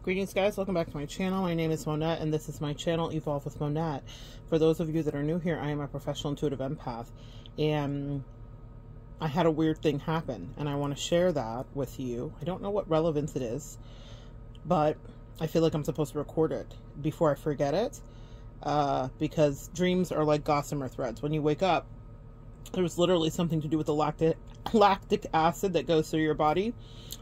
Greetings guys, welcome back to my channel. My name is Monette and this is my channel Evolve with Monette. For those of you that are new here, I am a professional intuitive empath and I had a weird thing happen and I want to share that with you. I don't know what relevance it is, but I feel like I'm supposed to record it before I forget it because dreams are like gossamer threads. When you wake up, there's literally something to do with the lactic acid that goes through your body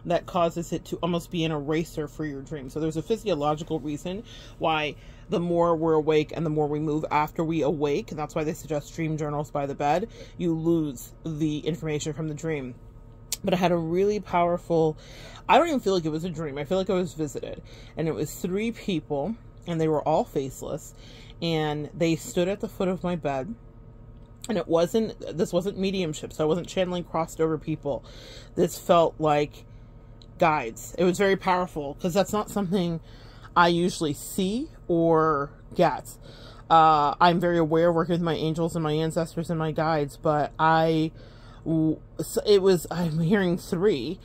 that causes it to almost be an eraser for your dream. So there's a physiological reason why the more we're awake and the more we move after we awake, and that's why they suggest dream journals by the bed, you lose the information from the dream. But I had a really powerful, I don't even feel like it was a dream. I feel like I was visited. And it was 3 people, and they were all faceless. And they stood at the foot of my bed. And this wasn't mediumship, so I wasn't channeling crossed over people. This felt like guides. It was very powerful because that's not something I usually see or get. I'm very aware working with my angels and my ancestors and my guides, but I'm hearing 3,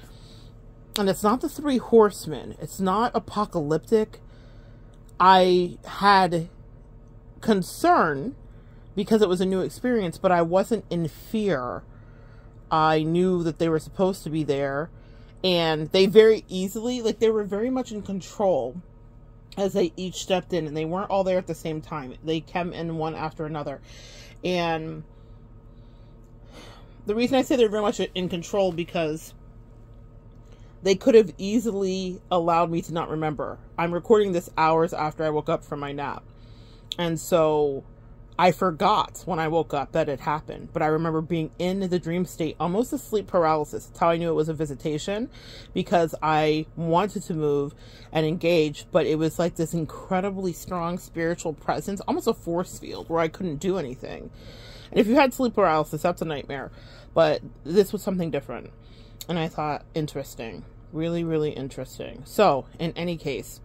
and it's not the 3 horsemen. It's not apocalyptic. I had concern because it was a new experience, but I wasn't in fear. I knew that they were supposed to be there, and they very easily, like they were very much in control as they each stepped in, and they weren't all there at the same time. They came in one after another. And the reason I say they're very much in control because they could have easily allowed me to not remember. I'm recording this hours after I woke up from my nap. And so I forgot when I woke up that it happened, but I remember being in the dream state, almost a sleep paralysis. That's how I knew it was a visitation, because I wanted to move and engage, but it was like this incredibly strong spiritual presence, almost a force field where I couldn't do anything. And if you had sleep paralysis, that's a nightmare, but this was something different. And I thought, interesting, really, really interesting. So in any case,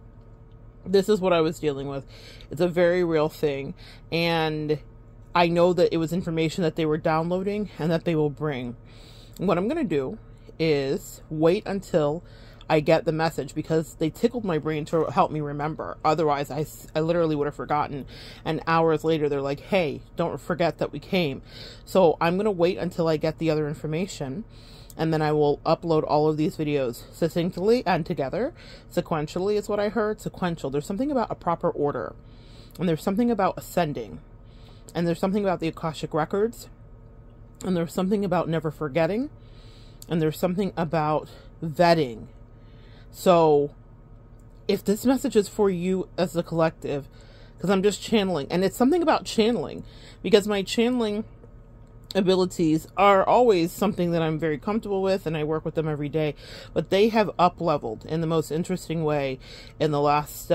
this is what I was dealing with. It's a very real thing. And I know that it was information that they were downloading and that they will bring. And what I'm going to do is wait until I get the message, because they tickled my brain to help me remember. Otherwise, I literally would have forgotten. And hours later, they're like, hey, don't forget that we came. So I'm going to wait until I get the other information. And then I will upload all of these videos succinctly and together. Sequentially is what I heard. Sequential. There's something about a proper order. And there's something about ascending. And there's something about the Akashic Records. And there's something about never forgetting. And there's something about vetting. So if this message is for you as a collective, because I'm just channeling. And it's something about channeling. Because my channeling abilities are always something that I'm very comfortable with, and I work with them every day, but they have up-leveled in the most interesting way in the last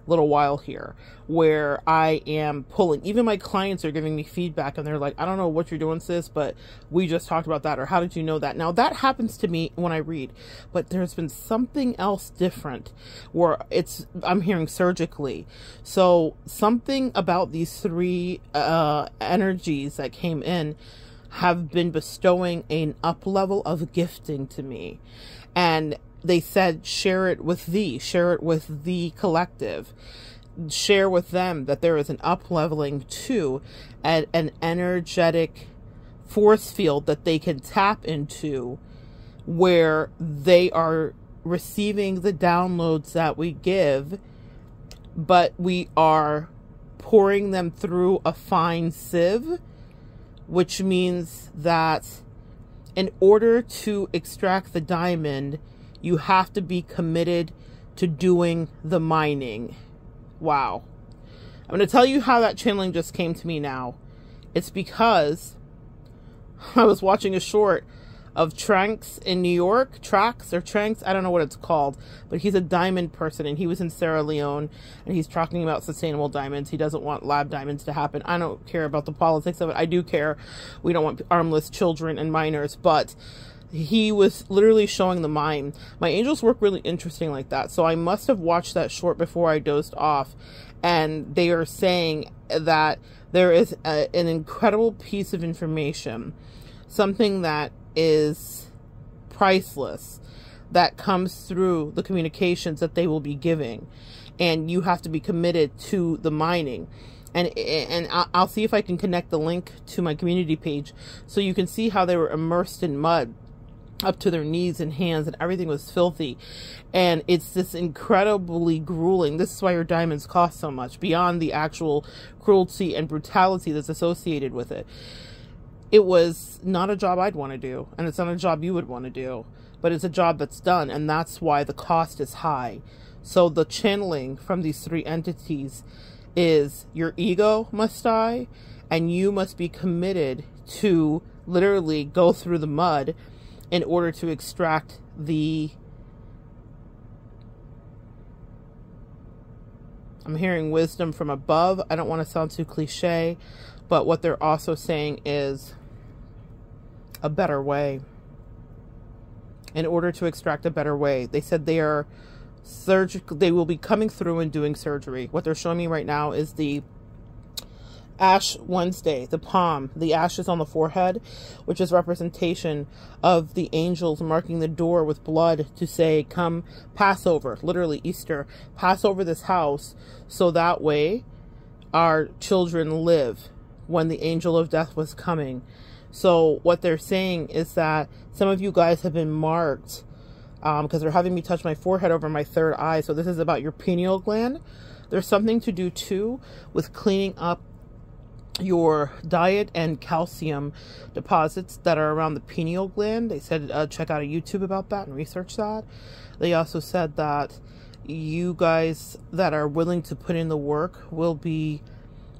little while here, where I am pulling. Even my clients are giving me feedback, and they're like, I don't know what you're doing, sis, but we just talked about that, or how did you know that? Now that happens to me when I read, but there's been something else different where I'm hearing surgically. So something about these 3 energies that came in have been bestowing an up level of gifting to me. And they said, share it with the collective. Share with them that there is an up leveling to an energetic force field that they can tap into, where they are receiving the downloads that we give, but we are pouring them through a fine sieve, which means that in order to extract the diamond, you have to be committed to doing the mining. Wow. I'm going to tell you how that channeling just came to me now. It's because I was watching a short of Tranks in New York. Tranks, I don't know what it's called, but he's a diamond person, and he was in Sierra Leone, and he's talking about sustainable diamonds. He doesn't want lab diamonds to happen. I don't care about the politics of it. I do care. We don't want armless children and minors, but he was literally showing the mine. My angels work really interesting like that. So I must have watched that short before I dozed off. And they are saying that there is an incredible piece of information. Something that is priceless. that comes through the communications that they will be giving. And you have to be committed to the mining. And I'll see if I can connect the link to my community page so you can see how they were immersed in mud up to their knees and hands, and everything was filthy. And it's this incredibly grueling. This is why your diamonds cost so much, beyond the actual cruelty and brutality that's associated with it. It was not a job I'd want to do, and it's not a job you would want to do, but it's a job that's done, and that's why the cost is high. So the channeling from these three entities is your ego must die, and you must be committed to literally go through the mud in order to extract the... I'm hearing wisdom from above. I don't want to sound too cliche, but what they're also saying is a better way. In order to extract a better way. They said they are surgical. They will be coming through and doing surgery. What they're showing me right now is the Ash Wednesday, the palm, the ashes on the forehead, which is representation of the angels marking the door with blood to say, come, Passover, literally Easter, pass over this house, so that way our children live when the angel of death was coming. So what they're saying is that some of you guys have been marked because they're having me touch my forehead over my third eye. So this is about your pineal gland. There's something to do too with cleaning up your diet and calcium deposits that are around the pineal gland. They said check out a YouTube about that and research that. They also said that you guys that are willing to put in the work will be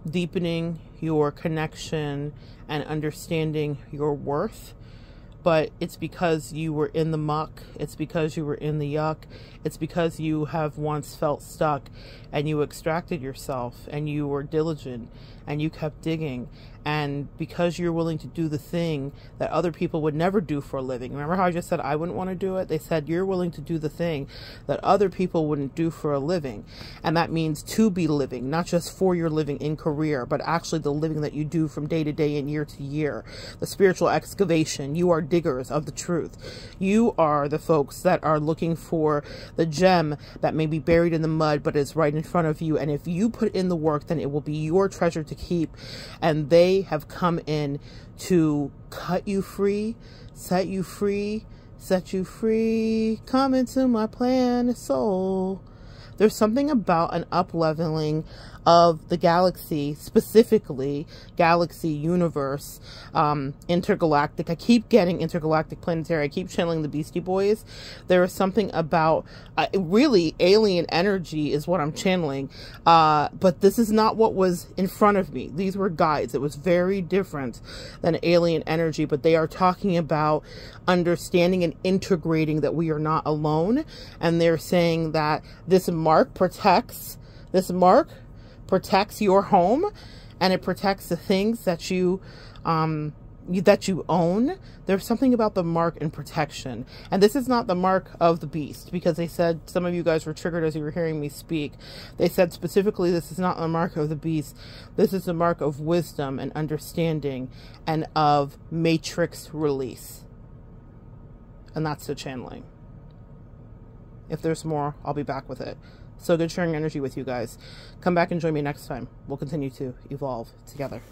deepening your connection and understanding your worth. But it's because you were in the muck. It's because you were in the yuck. It's because you have once felt stuck and you extracted yourself and you were diligent and you kept digging. And because you're willing to do the thing that other people would never do for a living. Remember how I just said I wouldn't want to do it? They said you're willing to do the thing that other people wouldn't do for a living. And that means to be living, not just for your living in career, but actually the living that you do from day to day and year to year. The spiritual excavation. You are diggers of the truth. You are the folks that are looking for the gem that may be buried in the mud, but is right in front of you. And if you put in the work, then it will be your treasure to keep. And they have come in to cut you free, set you free, set you free. Come into my plan, soul. There's something about an up-leveling of the galaxy, specifically galaxy, universe, intergalactic. I keep getting intergalactic, planetary. I keep channeling the Beastie Boys. There is something about really alien energy is what I'm channeling. But this is not what was in front of me. These were guides. It was very different than alien energy, but they are talking about understanding and integrating that we are not alone. And they're saying that this mark protects your home, and it protects the things that you own. There's something about the mark and protection. And this is not the mark of the beast, because they said some of you guys were triggered as you were hearing me speak. They said specifically this is not the mark of the beast. This is the mark of wisdom and understanding and of matrix release. And that's the channeling. If there's more, I'll be back with it. So good sharing energy with you guys. Come back and join me next time. We'll continue to evolve together.